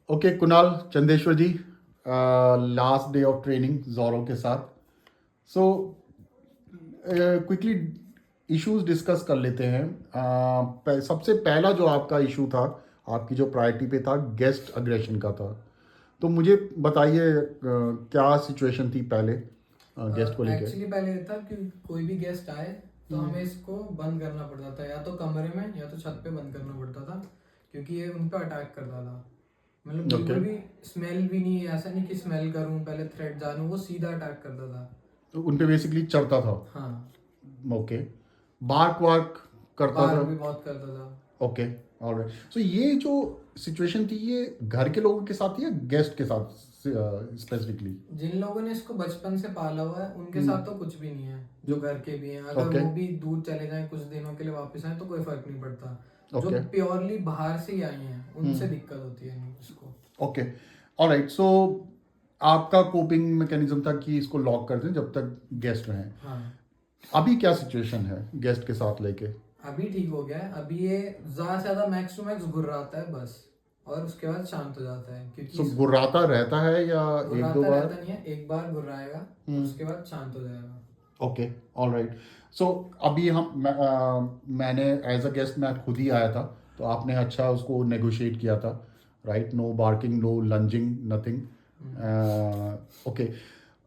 Okay Kunal Chandeshwar ji, last day of training जोरो के साथ। सो क्विकली इश्यूज डिस्कस कर लेते हैं। सबसे पहला जो आपका इशू था, आपकी जो प्रायोरिटी पे था, गेस्ट अग्रेशन का था। तो मुझे बताइए क्या सिचुएशन थी पहले गेस्ट को लेके। एक्चुअली पहले ये था कि कोई भी गेस्ट आए तो हमें इसको बंद करना पड़ता था, या तो कमरे में या तो छत पे बंद करना पड़ता था, क्योंकि ये उन पर अटैक करता था। मतलब ओके, बिल्कुल भी स्मेल भी नहीं, ऐसा नहीं कि स्मेल करूं पहले थ्रेट जानूं, वो सीधा अटैक करता था। तो उन पे बेसिकली चढ़ता था। हाँ, ओके, बार्क वार्क करता बार्क था। भी बहुत करता था। Okay, alright. सो ये जो सिचुएशन थी, ये घर के लोगों के साथ थी या गेस्ट के साथ स्पेसिफिकली? जिन लोगों ने इसको बचपन से पाला हुआ है उनके साथ तो कुछ भी नहीं है, जो घर के भी हैं। अगर ओके, वो भी दूर चले जाएं कुछ दिनों के लिए वापस आए तो कोई फर्क नहीं पड़ता। जो ओके, प्योरली बाहर से ही आई हैं उनसे दिक्कत होती है इसको। Okay, alright. सो आपका कोपिंग मैकेनिज्म था कि इसको लॉक कर दें जब तक गेस्ट रहें। हाँ, अभी क्या सिचुएशन है गेस्ट के साथ लेके? अभी ठीक हो गया है। अभी ये ज्यादा से ज्यादा मैक्स टू मैक्स घुर्राता है बस, और उसके बाद शांत हो जाता है, क्योंकि सो गुर्राता रहता है या एक दो घुर्राता बार? रहता नहीं है, एक बार घुर्राएगा और उसके बाद शांत हो जाएगा। Okay, alright. सो अभी मैंने एज अ गेस्ट मैं खुद ही आया था, तो आपने अच्छा उसको नेगोशिएट किया था, right? No barking, no lunging, nothing. Okay,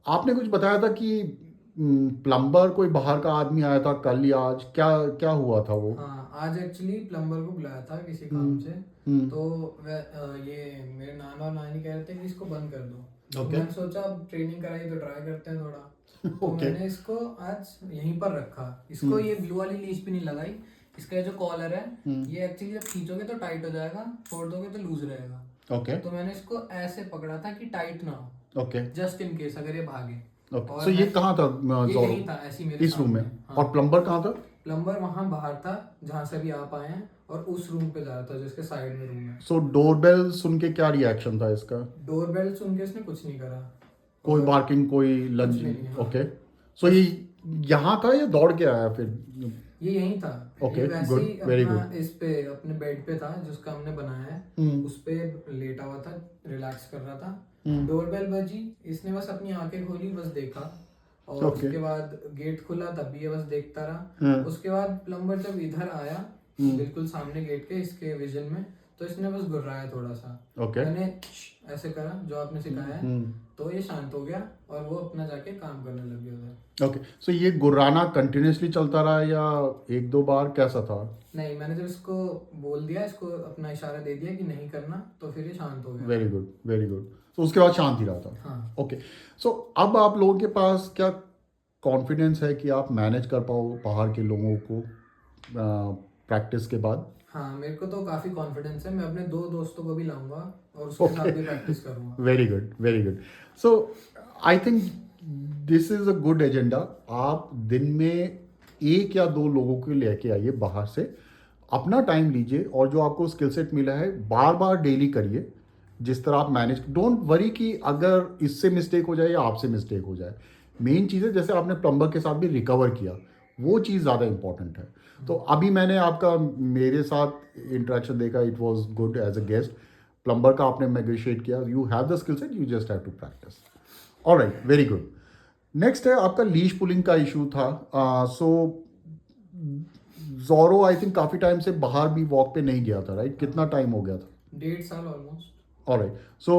आपने कुछ बताया था कि प्लम्बर कोई बाहर का आदमी आया था कल या आज, क्या क्या हुआ था वो? हाँ, आज एक्चुअली प्लम्बर को बुलाया था किसी काम हम्म, से। हम्म, तो ये मेरे नाना और नानी कह रहे थे कि इसको बंद कर दो। तो ओके, मैंने सोचा अब ट्रेनिंग कराई तो ट्राई करते हैं थोड़ा। तो ओके, मैंने इसको आज यहीं पर रखा। इसको ये ब्लू वाली लीश भी नहीं लगाई। इसका ये जो कॉलर है, ये एक्चुअली जब खींचोगे तो टाइट हो जाएगा, छोड़ दोगे तो लूज रहेगा। ओके, तो मैंने इसको ऐसे पकड़ा था कि टाइट ना हो, ओके, जस्ट इन केस अगर ये भागे। ओके। और सो ये मैं कहाँ था ये जोरो? यहीं था, ऐसी मेरे इस रूम में? सामने। हाँ, और प्लम्बर कहाँ था? प्लम्बर वहां बाहर था जहां से भी आप आए हैं, और उस रूम पे जा रहा था जिसके साइड में रूम है। सो डोरबेल सुन के क्या रिएक्शन था इसका? डोरबेल सुन के इसने कुछ नहीं करा। कोई और बार्किंग, कोई कुछ भी लंजिंग? नहीं, हाँ। ओके। सो ये बस यहाँ था या दौड़ के आया फिर? ये यहीं था। ये ओके, वैसे गुड, ही वेरी अपना गुड। इस पे अपने बेड पे था जिसका हमने बनाया है, उस पे लेटा हुआ था, रिलैक्स कर रहा था। डोरबेल बजी, इसने बस अपनी आंखें खोली, बस देखा। और ओके, उसके बाद गेट खुला, तब भी ये बस देखता रहा। हाँ, उसके बाद प्लम्बर जब इधर आया, बिल्कुल सामने गेट के इसके विजन में, तो इसने बस घुर्राया थोड़ा सा। ओके, मैंने ऐसे करा जो आपने सिखाया है, तो ये शांत हो गया और वो अपना जाके काम करने लग गया उधर। ओके। सो ये गुर्राना कंटिन्यूसली चलता रहा या एक दो बार, कैसा था? नहीं, मैंने जब इसको बोल दिया, इसको अपना इशारा दे दिया कि नहीं करना, तो फिर ये शांत हो गया वेरी था। Good, very good. तो उसके बाद शांत ही रहा था। हाँ, ओके। सो अब आप लोगों के पास क्या कॉन्फिडेंस है कि आप मैनेज कर पाओ बाहर के लोगों को प्रैक्टिस के बाद? हाँ, मेरे को तो काफी कॉन्फिडेंस है। मैं अपने 2 दोस्तों को भी लाऊंगा और उसके साथ ओके, भी प्रैक्टिस करूंगा। Very good, very good. So I think this is a good agenda. आप दिन में एक या दो लोगों को लेके आइए बाहर से, अपना टाइम लीजिए, और जो आपको स्किल सेट मिला है बार बार डेली करिए। जिस तरह आप मैनेज, डोंट वरी कि अगर इससे मिस्टेक हो जाए या आपसे मिस्टेक हो जाए। मेन चीज़ है, जैसे आपने प्लम्बर के साथ भी रिकवर किया, वो चीज़ ज़्यादा इंपॉर्टेंट है। तो अभी मैंने आपका मेरे साथ इंटरेक्शन देखा, it was good as a guest. Plumber का आपने नेगोशिएट किया, you have the skill set, you just have to practice. Alright, very good. Next है आपका लीश पुलिंग का इशू था। सो जोरो आई थिंक काफ़ी टाइम से बाहर भी वॉक पे नहीं गया था, राइट? कितना टाइम हो गया था? 1.5 साल ऑलमोस्ट। ऑलराइट। सो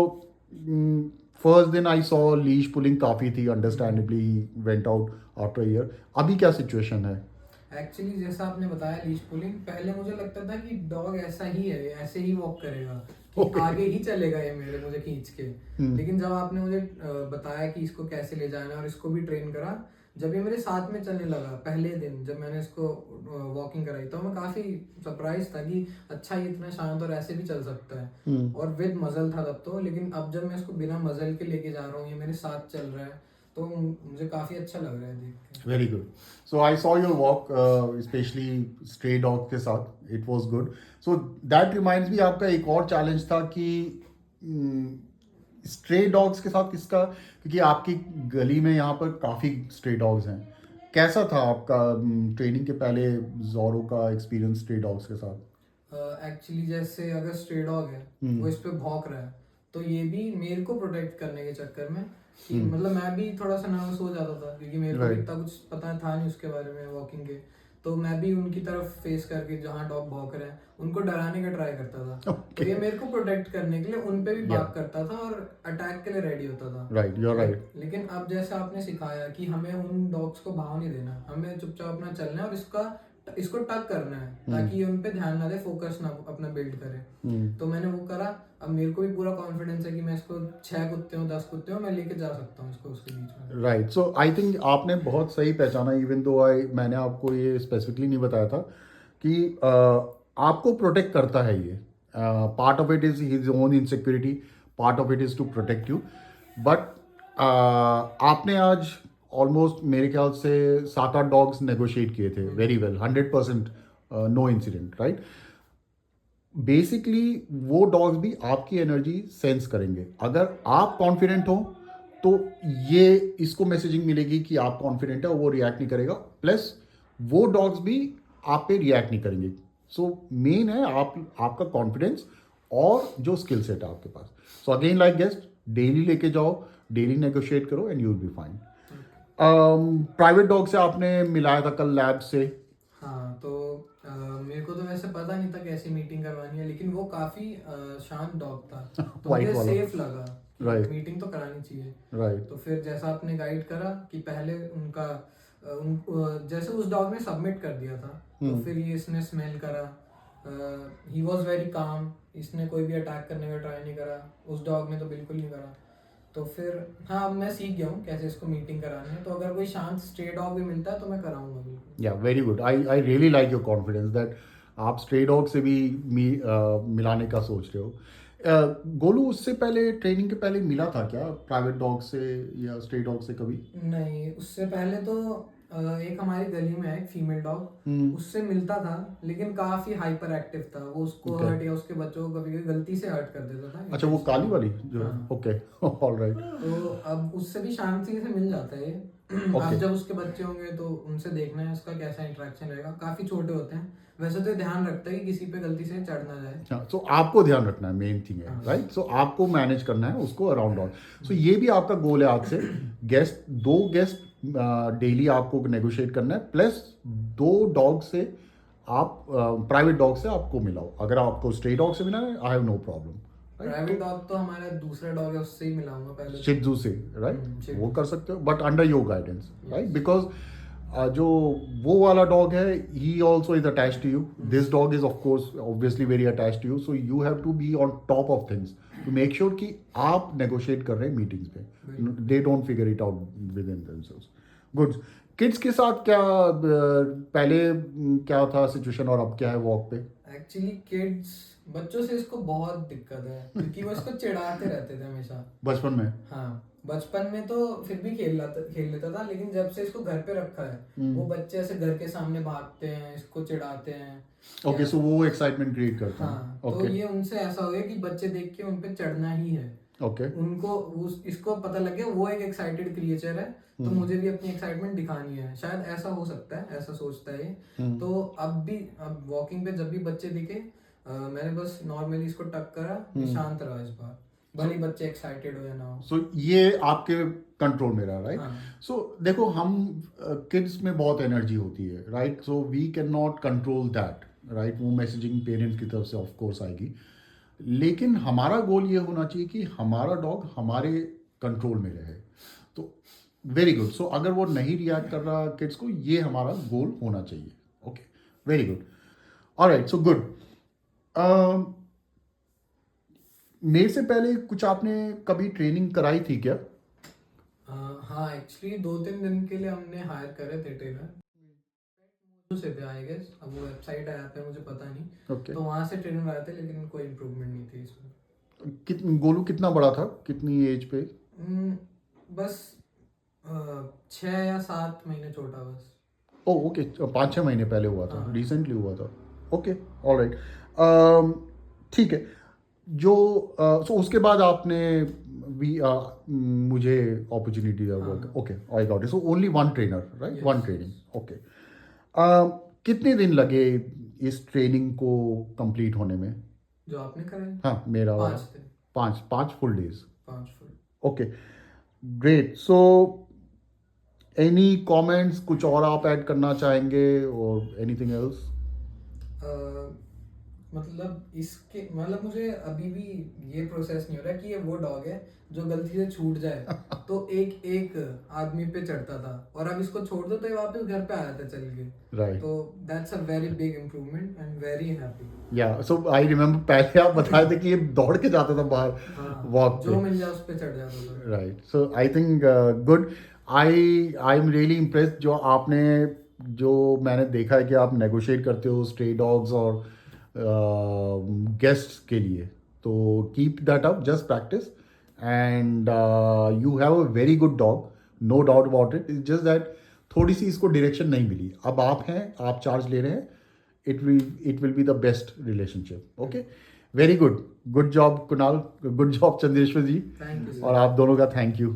फर्स्ट दिन आई सॉ लीश पुलिंग काफ़ी थी, understandably went out after year. अभी क्या सिचुएशन है? एक्चुअली जैसा आपने बताया लीश पुलिंग, पहले मुझे लगता था कि डॉग ऐसा ही है, ऐसे ही वॉक करेगा, कि ओके, आगे ही चलेगा ये मुझे खींच के। लेकिन जब आपने मुझे बताया कि इसको कैसे ले जाना है और इसको भी ट्रेन करा, जब ये मेरे साथ में चलने लगा पहले दिन जब मैंने इसको वॉकिंग कराई, तो मैं काफी सरप्राइज था कि अच्छा ये इतना शांत और ऐसे भी चल सकता है। और विद मजल था तब तो, लेकिन अब जब मैं इसको बिना मजल के लेके जा रहा हूँ, ये मेरे साथ चल रहा है, तो मुझे काफी अच्छा लग रहा है देख के। Very good. So I saw your walk, specially stray dog के साथ, it was good. So that reminds me, आपका एक और चैलेंज था कि स्ट्रे डॉग्स के साथ किसका, क्योंकि आपकी गली में यहाँ पर काफ़ी स्ट्रे डॉग्स हैं। कैसा था आपका ट्रेनिंग के पहले जोरो का एक्सपीरियंस स्ट्रे डॉग्स के साथ? एक्चुअली जैसे अगर स्ट्रे डॉग है, वो इस पे भौंक रहा है, तो ये भी मेरे को प्रोटेक्ट करने के चक्कर में कि मतलब मैं भी थोड़ा सा नर्वस हो जाता था क्योंकि मेरे को भी Right. इतना कुछ पता था नहीं उसके बारे में वॉकिंग के। तो मैं भी उनकी तरफ फेस करके जहाँ डॉग भौंक रहे हैं उनको डराने का ट्राई करता था। तो Okay. ये मेरे को प्रोटेक्ट करने के लिए उन पे भी Yeah. भाग करता था और अटैक के लिए रेडी होता था। Right, you're right. लेकिन अब जैसे आपने सिखाया कि हमें उन डॉग्स को भाव नहीं देना, हमें चुपचाप अपना चलना है और इसको टक करना है ताकि ये उन पे ध्यान ना दे, फोकस ना अपना बिल्ड करे। तो मैंने वो करा। अब मेरे को भी पूरा कॉन्फिडेंस है कि मैं इसको 6 कुत्ते हो 10 कुत्ते हो मैं लेके जा सकता हूँ इसको उसके बीच में। राइट, सो आई थिंक आपने बहुत सही पहचाना, इवन दो मैंने आपको ये स्पेसिफिकली नहीं बताया था कि आपको प्रोटेक्ट करता है ये। Part of it is his own insecurity, part of it is to protect you. But आपने आज ऑलमोस्ट मेरे ख्याल से 7-8 डॉग्स नेगोशिएट किए थे very well, 100% no incident, right. Basically वो डॉग्स भी आपकी एनर्जी सेंस करेंगे। अगर आप कॉन्फिडेंट हो तो ये इसको मैसेजिंग मिलेगी कि आप कॉन्फिडेंट है, वो रिएक्ट नहीं करेगा। प्लस वो डॉग्स भी आप पे रिएक्ट नहीं करेंगे। सो मेन है आपका कॉन्फिडेंस और जो स्किल सेट है आपके पास। So again like guest, daily लेके जाओ, डेली नेगोशिएट करो and you will be fine. Private डॉग से आपने मिलाया था कल लैब से। हाँ, तो मेरे को तो वैसे पता नहीं था कैसी मीटिंग करवानी है, लेकिन वो काफी शांत डॉग था तो White मुझे वाला। सेफ लगा कि Right. मीटिंग तो करानी चाहिए। राइट, तो फिर जैसा आपने गाइड करा कि पहले उनका जैसे उस डॉग ने सबमिट कर दिया था तो फिर ये इसने स्मेल करा, ही वॉज वेरी काम, इसने कोई भी अटैक करने का ट्राई नहीं करा, उस डॉग ने तो बिल्कुल नहीं करा। तो फिर हाँ, अब मैं सीख गया हूँ कैसे इसको मीटिंग करानी है। तो अगर कोई शांत स्ट्रे डॉग भी मिलता है तो मैं कराऊंगा बिल्कुल। या very good. I really like your confidence that आप स्ट्रे डॉग से भी मिलाने का सोच रहे हो। गोलू, उससे पहले ट्रेनिंग के पहले मिला था क्या प्राइवेट डॉग से या स्ट्रे डॉग से कभी? नहीं, उससे पहले तो एक हमारी गली में है एक फीमेल डॉग, उससे मिलता था लेकिन काफी हाइपर एक्टिव था। वो उसको Okay. हर्ट या उसके बच्चों को कभी गलती से हर्ट कर देता था। अच्छा, वो काली वाली जो, हाँ। Okay, all right. तो अब उससे भी शांति से मिल जाता है ये। अब जब उसके बच्चे होंगे तो उनसे देखना है उसका कैसा इंटरेक्शन रहेगा। काफी छोटे होते हैं वैसे, तो ये ध्यान रखता है कि किसी पे गलती से चढ़ ना जाए। हाँ, सो आपको ध्यान रखना है, मेन थिंग है, राइट। सो आपको मैनेज करना है उसको अराउंड ऑल। सो ये भी आपका गोल है आज से। दो गेस्ट डेली आपको नेगोशिएट करना है, प्लस 2 डॉग से आप प्राइवेट डॉग से आपको मिलाओ। अगर आपको स्ट्रे डॉग से मिला है, I have no problem. Private dog तो हमारा दूसरा डॉग है, उससे ही मिलाऊंगा पहले। शिट्जू से, राइट, शिट्जू वो कर सकते हो, but under your guidance, right. Because जो वो वाला डॉग है, he also is attach to you. This dog is of course obviously very attach to you. So you have to be on top of things to make sure कि आप negotiate कर रहे हैं meetings पे, they don't figure it out within themselves. Good. Kids के साथ क्या पहले क्या था सिचुएशन और अब क्या है वॉक पे? एक्चुअली किड्स, बच्चों से इसको बहुत दिक्कत है क्योंकि वो इसको चिढ़ाते रहते थे हमेशा बचपन में? हाँ, बचपन में तो फिर भी खेल लेता था, लेकिन जब से इसको घर पे रखा है वो बच्चे ऐसे घर के सामने भागते हैं, इसको चिढ़ाते हैं। ओके, सो वो एक्साइटमेंट क्रिएट करता है। हाँ, तो ओके, ये उनसे ऐसा हो गया कि बच्चे देख के उन पे चढ़ना ही है। ओके, उनको इसको पता लग गया वो एक एक्साइटेड क्रिएचर है, तो मुझे भी अपनी एक्साइटमेंट दिखानी है। शायद ऐसा हो सकता है, ऐसा सोचता है ये। तो अब वॉकिंग पे जब भी बच्चे दिखे, मैंने बस नॉर्मली इसको टक करा, ये शांत रहा इस बार, भले बच्चे एक्साइटेड हो या ना हो। सो ये आपके कंट्रोल में रहा, राइट। हाँ। सो देखो, हम किड्स में बहुत एनर्जी होती है, right. So we can not control that, right. वो मैसेजिंग पेरेंट्स की तरफ से ऑफ कोर्स आएगी, लेकिन हमारा गोल ये होना चाहिए कि हमारा डॉग हमारे कंट्रोल में रहे। तो वेरी गुड। सो अगर वो नहीं रिएक्ट कर रहा किड्स को, ये हमारा गोल होना चाहिए। Okay, very good, alright, so good. मेरे से पहले कुछ आपने कभी ट्रेनिंग कराई थी क्या? हाँ, एक्चुअली 2-3 दिन के लिए हमने हायर करे थे ट्रेनर से थे, आई गेस। अब वो वेबसाइट है, ऐप है, मुझे पता नहीं। ओके, तो वहां से ट्रेनर आए थे, लेकिन कोई इम्प्रूवमेंट नहीं थी इसमें। गोलू कितना बड़ा था, कितनी एज पे? बस 6 या 7 महीने छोटा बस। ओ ओके, 5-6 महीने पहले हुआ था, हाँ। रिसेंटली हुआ था। ओके, ऑलराइट, ठीक है। जो सो उसके बाद आपने भी मुझे अपॉर्चुनिटी दिया। Okay, I got it. So only one trainer, right, one training. Okay, कितने दिन लगे इस ट्रेनिंग को कंप्लीट होने में? जो आपने करे हाँ, मेरा 5 दिन। पाँच full days. 5 full. Okay, great. So any comments, कुछ और आप ऐड करना चाहेंगे or anything else? मतलब इसके मतलब मुझे अभी भी ये प्रोसेस नहीं हो रहा कि ये वो डॉग है जो गलती से छूट जाए तो एक एक आदमी पे चढ़ता था और अब इसको छोड़ दो तो ये वापस घर पे आ जाता है चल के. Right. तो that's a very big improvement. I am very happy. Yeah. So I remember पहले आप बताए थे कि ये दौड़ के जाता था बाहर हाँ, वॉक जो पे. मिल जाए उस पे चढ़ जाता था. Right. So I think good. I'm really impressed जो आपने जो मैंने देखा है कि आप नेगोशिएट करते हो स्ट्रे डॉग्स और गेस्ट्स के लिए. तो keep that up, just practice and you have a very good dog, no doubt about it. It's just that थोड़ी सी इसको डायरेक्शन नहीं मिली. अब आप हैं, आप चार्ज ले रहे हैं. It will be the best relationship. Okay, very good. Good job Kunal, good job Chandreshwar ji. Thank you और आप दोनों का thank you.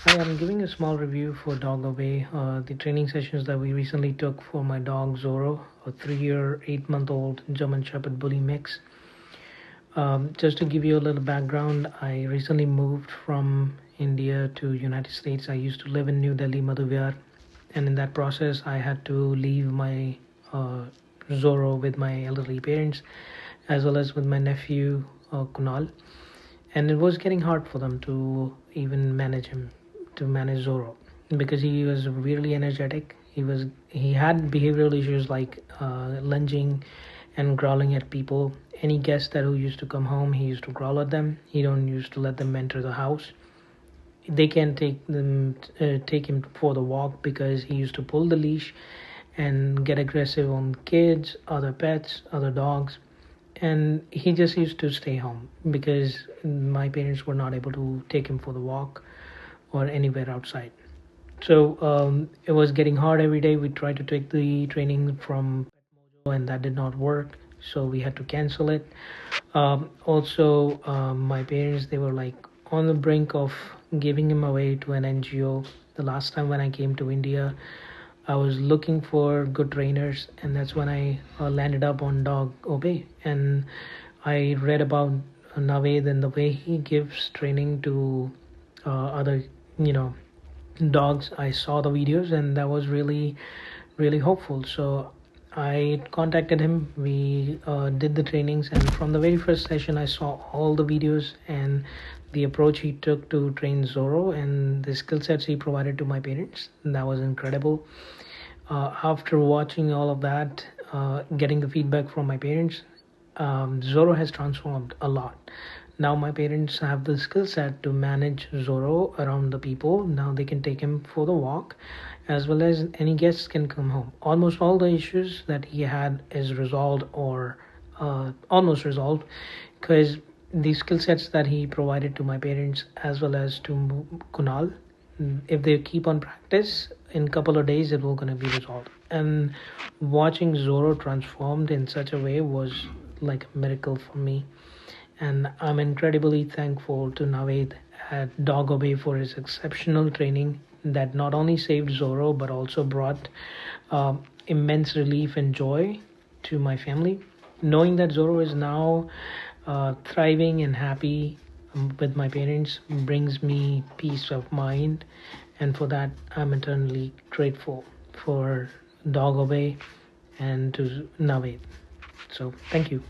Hi, I'm giving a small review for Dog Away, the training sessions that we recently took for my dog Zorro, a 3-year, 8-month-old German Shepherd Bully mix. Just to give you a little background, I recently moved from India to United States. I used to live in New Delhi, Madhuviyar, and in that process, I had to leave my Zorro with my elderly parents, as well as with my nephew Kunal, and it was getting hard for them to even manage him, to manage Zorro, because he was really energetic. He had behavioral issues like lunging and growling at people. Any guest that who used to come home, he used to growl at them. He don't used to let them enter the house. They can take him for the walk because he used to pull the leash and get aggressive on kids, other pets, other dogs, and he just used to stay home because my parents were not able to take him for the walk or anywhere outside. So it was getting hard every day. We tried to take the training from Petmojo and that did not work, so we had to cancel it. Also, my parents, they were like on the brink of giving him away to an NGO. The last time when I came to India, I was looking for good trainers, and that's when I landed up on Dog Obey, and I read about Naved and the way he gives training to other, dogs. I saw the videos, and that was really, really hopeful. So I contacted him. We did the trainings, and from the very first session, I saw all the videos and the approach he took to train Zorro and the skill sets he provided to my parents. And that was incredible. After watching all of that, getting the feedback from my parents, Zorro has transformed a lot. Now my parents have the skill set to manage Zorro around the people. Now they can take him for the walk, as well as any guests can come home. Almost all the issues that he had is resolved or almost resolved, because the skill sets that he provided to my parents as well as to Kunal, if they keep on practice, in couple of days it will gonna be resolved. And watching Zorro transformed in such a way was like a miracle for me. And I'm incredibly thankful to Naved at Dog Obey for his exceptional training that not only saved Zorro but also brought immense relief and joy to my family. Knowing that Zorro is now thriving and happy with my parents brings me peace of mind, and for that I'm eternally grateful for Dog Obey and to Naved. So thank you.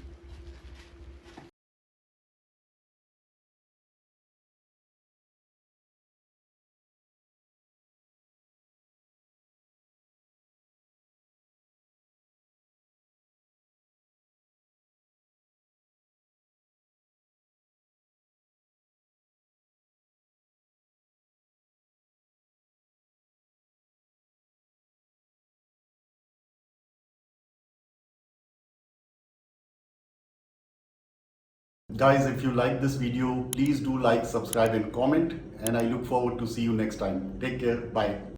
Guys, if you like this video, please do like, subscribe and comment, and I look forward to see you next time. Take care. Bye.